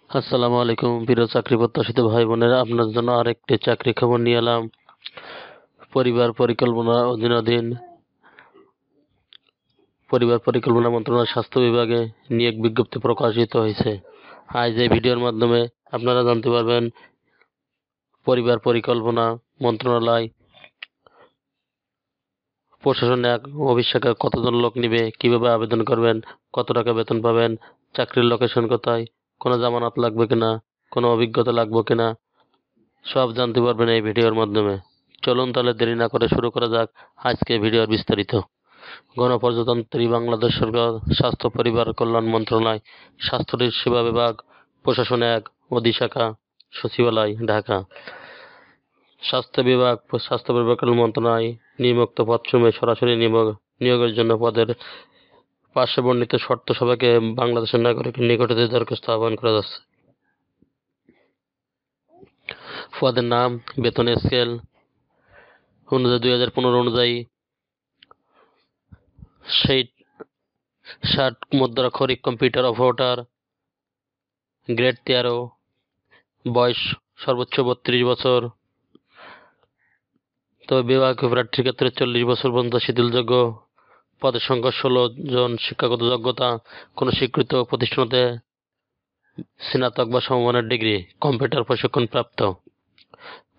আসসালামু আলাইকুম প্রিয় চাকরি প্রত্যাশিত ভাই বোনেরা, আপনার জন্য আরেকটি চাকরি খবর নিয়ে এলাম। পরিবার পরিকল্পনা মন্ত্রণালয় স্বাস্থ্য বিভাগে নিয়োগ বিজ্ঞপ্তি প্রকাশিত হয়েছে। আজ এই ভিডিওর মাধ্যমে আপনারা জানতে পারবেন পরিবার পরিকল্পনা মন্ত্রণালয় প্রশাসনে এক অফিস শাখায় কতজন লোক নিবে, কিভাবে আবেদন করবেন, কত টাকা বেতন পাবেন, চাকরির লোকেশন কোথায়, কোনো জামানত লাগবে কিনা, কোনো অভিজ্ঞতা লাগবে কিনা, সব জানতে পারবেন এই ভিডিওর মাধ্যমে। চলুন তাহলে দেরি না করে শুরু করা যাক আজকে ভিডিওর বিস্তারিত। গণপ্রজাতন্ত্রী বাংলাদেশ সরকার, স্বাস্থ্য পরিবার কল্যাণ মন্ত্রণালয়, স্বাস্থ্য সেবা বিভাগ, প্রশাসন এক, অধিশাখা, সচিবালয়, ঢাকা। স্বাস্থ্য পরিবার কল্যাণ মন্ত্রণালয় নিম্নোক্ত পদসমূহে সরাসরি নিয়োগের জন্য পদের পার্শ্বে বর্ণিত শর্ত সবাইকে বাংলাদেশের নাগরিকের নিকট হতে দরখাস্ত আহ্বান করা যাচ্ছে। পদের নাম, বেতন স্কেল অনুযায়ী 2015 অনুযায়ী 60 মুদ্রাক্ষরিক কম্পিউটার অপারেটর, গ্রেড 13, বয়স সর্বোচ্চ 32 বছর। তবে বিভাগীয় প্রার্থীর ক্ষেত্রে 40 বছর পর্যন্ত শিথিলযোগ্য। পদের সংখ্যা 16 জন। শিক্ষাগত যোগ্যতা, কোনো স্বীকৃত প্রতিষ্ঠান হতে স্নাতক বা সমমানের ডিগ্রি, কম্পিউটার প্রশিক্ষণ প্রাপ্ত,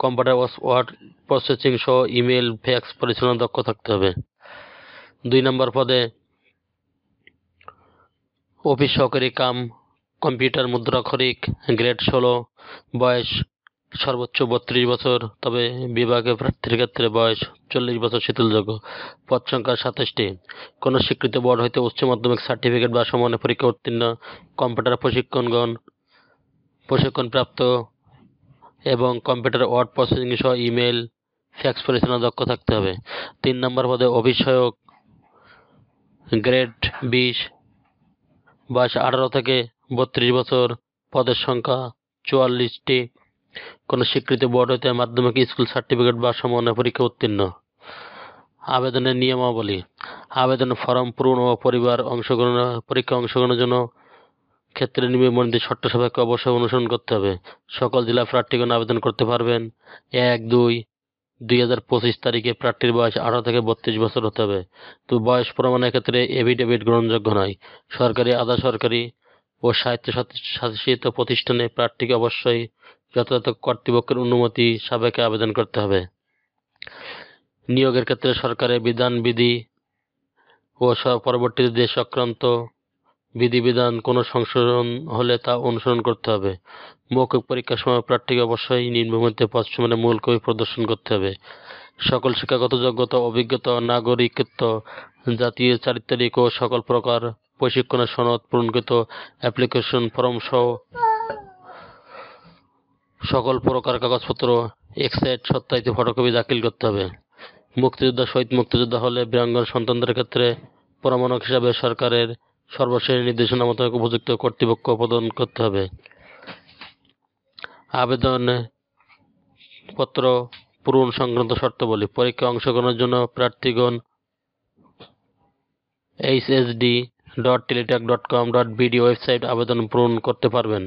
কম্পিউটার ওয়ার্ড প্রসেসিং সহ ইমেল ফ্যাক্স পরিচালনা দক্ষ থাকতে হবে। 2 নম্বর পদে অফিস সহকারী কাম কম্পিউটার মুদ্রাক্ষরিক, গ্রেড 16, বয়স সর্বোচ্চ 32 বছর, তবে বিভাগীয় প্রার্থীর ক্ষেত্রে বয়স 40 বছর শিথিলযোগ্য। পদ সংখ্যা 27টি। কোনো স্বীকৃত বোর্ড হইতে উচ্চ মাধ্যমিক সার্টিফিকেট বা সমমানের পরীক্ষা উত্তীর্ণ, কম্পিউটার প্রশিক্ষণপ্রাপ্ত এবং কম্পিউটার ওয়ার্ড প্রসেসিং সহ ইমেল ফ্যাক্স পরিচালনা দক্ষ থাকতে হবে। 3 নম্বর পদে অফিস সহায়ক, গ্রেড 20, বয়স 18 থেকে 32 বছর, পদের সংখ্যা 44টি। কোনো স্বীকৃত বোর্ড হইতে মাধ্যমিক স্কুল সার্টিফিকেট বা সমমানের পরীক্ষা উত্তীর্ণ। আবেদনের নিয়মাবলী। আবেদন ফরম পূরণ ও পরীক্ষা অংশগ্রহণের জন্য ক্ষেত্রে নিবন্ধিত শর্ত সাপেক্ষে অবশ্যই অনুসরণ করতে হবে। সকল জেলা প্রার্থীগণ আবেদন করতে পারবেন। 1-2-2025 তারিখে প্রার্থীর বয়স 18 থেকে 32 বছর হতে হবে। তো বয়স প্রমাণের ক্ষেত্রে এফিডেভিট গ্রহণযোগ্য নয়। সরকারি, আধা সরকারি ও স্বায়ত্তশাসিত প্রতিষ্ঠানে প্রার্থীকে অবশ্যই যথাযথ কর্তৃপক্ষের অনুমতি সাপেক্ষে আবেদন করতে হবে। নিয়োগের ক্ষেত্রে সরকারের বিধানবিধি ও পরবর্তীতে দেশ সংক্রান্ত বিধিবিধান কোনো সংশোধন হলে তা অনুসরণ করতে হবে। মৌখিক পরীক্ষার সময় প্রার্থীকে অবশ্যই নিম্নলিখিত পদসমূহের মূল কপি প্রদর্শন করতে হবে। সকল শিক্ষাগত যোগ্যতা, অভিজ্ঞতা, নাগরিকত্ব, জাতীয় চারিত্রিক ও সকল প্রকার প্রশিক্ষণের সনদ, পূরণকৃত অ্যাপ্লিকেশন ফর্ম সহ সকল প্রকার কাগজপত্র এক্সেট সত্যায়িত ফটোকপি দাখিল করতে হবে। মুক্তিযোদ্ধা, শহীদ মুক্তিযোদ্ধা হলে বীরাঙ্গনা সন্তানদের ক্ষেত্রে প্রমাণক হিসাবে সরকারের সর্বশেষ নির্দেশনা মোতাবেক উপযুক্ত কর্তৃপক্ষ প্রদান করতে হবে। আবেদন পত্র পূরণ সংক্রান্ত শর্তাবলী। পরীক্ষায় অংশগ্রহণের জন্য প্রার্থীগণ hsd.teletrack.com.bd ওয়েবসাইট আবেদন পূরণ করতে পারবেন।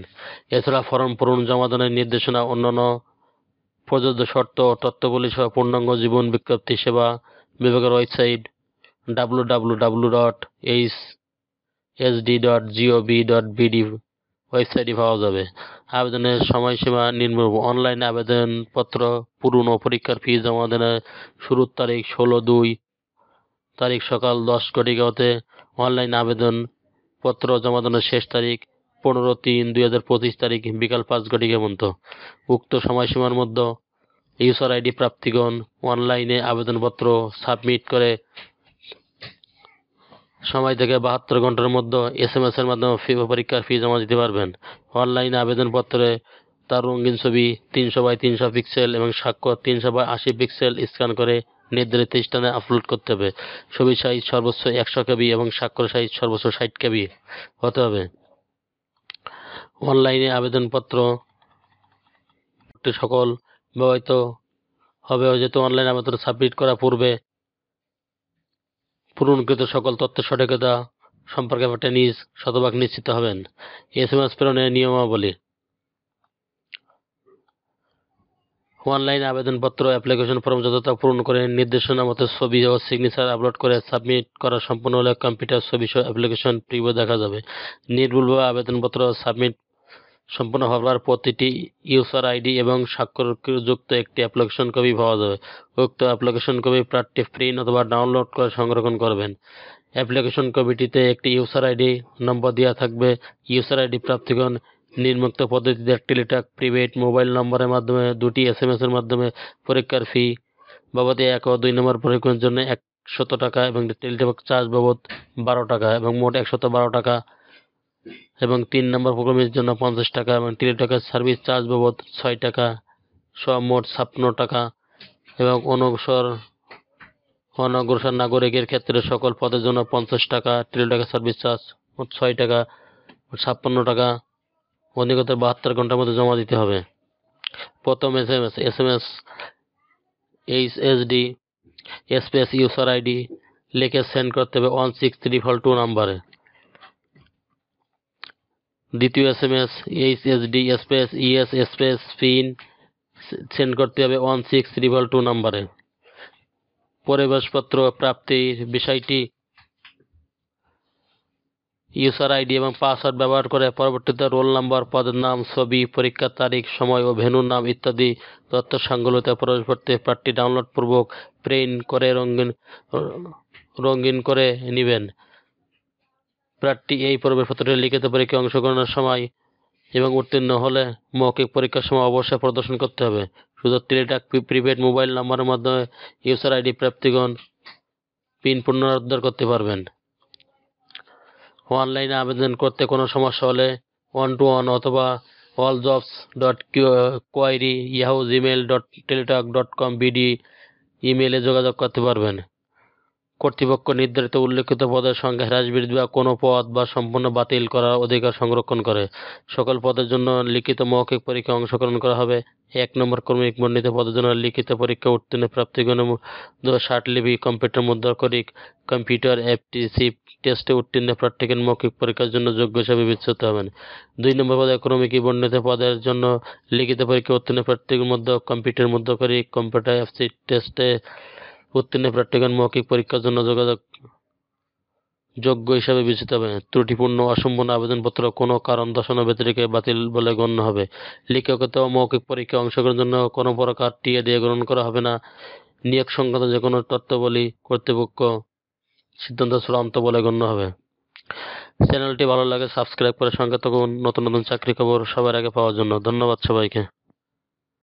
এছাড়া ফর্ম পূরণ, জমা দানের নির্দেশনা, অন্যান্য প্রযোজ্য শর্ত ও তথ্যাবলী সহ পূর্ণাঙ্গ জীবন বিজ্ঞপ্তি সেবা বিভাগের ওয়েবসাইট www.hsd.gov.bd ওয়েবসাইটে পাওয়া যাবে। আবেদনের সময়সীমা নিম্নরূপ। অনলাইনে আবেদনপত্র পূরণ ও পরীক্ষার ফি জমা দানের শুরুর তারিখ 16/2 তারিখ সকাল 10 ঘটিকা হতে অনলাইন আবেদন পত্র জমা দানের শেষ তারিখ 15/3/2025 তারিখ বিকাল 5 ঘটিকা পর্যন্ত। উক্ত সময়সীমার মধ্যে ইউজার আইডি প্রাপ্তিগণ অনলাইনে আবেদনপত্র সাবমিট করে সময় থেকে 72 ঘন্টার মধ্যে SMS এর মাধ্যমে পরীক্ষার ফি জমা দিতে পারবেন। অনলাইনে আবেদনপত্রে তার রঙিন ছবি 300x300 পিক্সেল এবং স্বাক্ষর 300x80 পিক্সেল স্ক্যান করে নির্ধারিত স্থানে আপলোড করতে হবে। ছবি সাইজ সর্বোচ্চ 100 কেবি এবং স্বাক্ষর সাইজ সর্বোচ্চ 60 কেবি হতে হবে। অনলাইনে আবেদনপত্র সকল ব্যবহৃত হবে, যেহেতু অনলাইন আবেদন সাবমিট করার পূর্বে পূরণকৃত সকল তথ্যের সঠিকতা সম্পর্কে নিজ শতভাগ নিশ্চিত হবেন। SMS প্রেরণের নিয়মাবলী। অনলাইন আবেদনপত্র অ্যাপ্লিকেশন ফর্ম যথাযথ পূরণ করে নির্দেশনা মতো ছবি ও সিগনেচার আপলোড করে সাবমিট করা সম্পূর্ণ হলে কম্পিউটার ছবি সহ অ্যাপ্লিকেশন প্রিভিউ দেখা যাবে। নির্ভুলভাবে আবেদনপত্র সাবমিট সম্পূর্ণ হবার প্রতিটি ইউজার আইডি এবং স্বাক্ষরযুক্ত একটি অ্যাপ্লিকেশন কপি পাওয়া যাবে। উক্ত অ্যাপ্লিকেশন কপি প্রার্থী প্রিন্ট অথবা ডাউনলোড করে সংরক্ষণ করবেন। অ্যাপ্লিকেশন কপিটিতে একটি ইউজার আইডি নম্বর দেওয়া থাকবে। ইউজার আইডি প্রাপ্তিগণ নিম্নোক্ত পদ্ধতিতে টেলিটক প্রিপেইড মোবাইল নম্বরের মাধ্যমে 2টি SMS এর মাধ্যমে পরীক্ষার ফি বাবদ 1 ও 2 নম্বর পরীক্ষার জন্য 100 টাকা এবং টেলিটক চার্জ বাবদ 12 টাকা এবং মোট 112 টাকা এবং 3 নম্বর প্রোগ্রামের জন্য 50 টাকা এবং টেলিটকের সার্ভিস চার্জ বাবদ 6 টাকা সহ মোট 56 টাকা এবং অনগ্রসর নাগরিকের ক্ষেত্রে সকল পদের জন্য 50 টাকা, টেলিটকের সার্ভিস চার্জ মোট 6 টাকা, 56 টাকা অধিকতর 72 ঘন্টার মধ্যে জমা দিতে হবে। প্রথম SMS HSD space user ID লিখে সেন্ড করতে হবে 16322 নম্বরে। দ্বিতীয় SMS HSD space ES space pin send করতে হবে 16322 নম্বরে। প্রবেশপত্র প্রাপ্তির বিষয়টি ইউজার আইডি এবং পাসওয়ার্ড ব্যবহার করে পরবর্তীতে রোল নাম্বার, পদের নাম, ছবি, পরীক্ষার তারিখ, সময় ও ভেন্যুর নাম ইত্যাদি তথ্য সংবলিত প্রবেশপত্রে প্রার্থী ডাউনলোড পূর্বক প্রিন্ট করে রঙিন করে নেবেন। প্রার্থী এই প্রবেশপত্রে লিখিত পরীক্ষায় অংশগ্রহণের সময় এবং উত্তীর্ণ হলে মৌখিক পরীক্ষার সময় অবশ্যই প্রদর্শন করতে হবে। শুধু টেলিটক প্রিপেইড মোবাইল নম্বরের মাধ্যমে ইউজার আইডি প্রাপ্তিগণ পিন পুনরুদ্ধার করতে পারবেন। অনলাইনে আবেদন করতে কোনো সমস্যা হলে 121 অথবা alljobs.query@yahoo@gmail.teletalk.com BD ইমেইলে যোগাযোগ করতে পারবেন। কর্তৃপক্ষ নির্ধারিত উল্লেখিত পদের সংখ্যা হ্রাস বৃদ্ধি বা কোনো পদ বা সম্পূর্ণ বাতিল করার অধিকার সংরক্ষণ করে। সকল পদের জন্য লিখিত মৌখিক পরীক্ষায় অংশগ্রহণ করা হবে। 1 নম্বর কর্মী বর্ণিত পদের জন্য লিখিত পরীক্ষা উত্তীর্ণ প্রাপ্তিগণের 60 লিপি কম্পিউটার মুদ্রা করে কম্পিউটার অ্যাপটিটিউড টেস্টে উত্তীর্ণ প্রার্থীকে মৌখিক পরীক্ষার জন্য যোগ্য হিসাবে বিবেচিত হবেন। 2 নম্বর পদে ক্রমিক বর্ণিত পদের জন্য লিখিত পরীক্ষা উত্তীর্ণ প্রার্থীর মধ্যে কম্পিউটার মুদ্রা করে কম্পিউটার অ্যাপটিটিউড টেস্টে উত্তীর্ণ প্রার্থীগণ মৌখিক পরীক্ষার জন্য যোগ্য হিসাবে বিবেচিত হবে। ত্রুটিপূর্ণ অসম্পূর্ণ আবেদনপত্র কোনো কারণ দর্শানো ব্যতিরেকে বাতিল বলে গণ্য হবে। লিখিত ও মৌখিক পরীক্ষায় অংশগ্রহণের জন্য কোনো প্রকার টিএ দিয়ে গ্রহণ করা হবে না। নিয়োগ সংক্রান্ত যে কোনো তথ্যাবলী কর্তৃপক্ষ সিদ্ধান্ত চূড়ান্ত বলে গণ্য হবে। চ্যানেলটি ভালো লাগে সাবস্ক্রাইব করে সঙ্গে থাকুন নতুন নতুন চাকরি খবর সবার আগে পাওয়ার জন্য। ধন্যবাদ সবাইকে।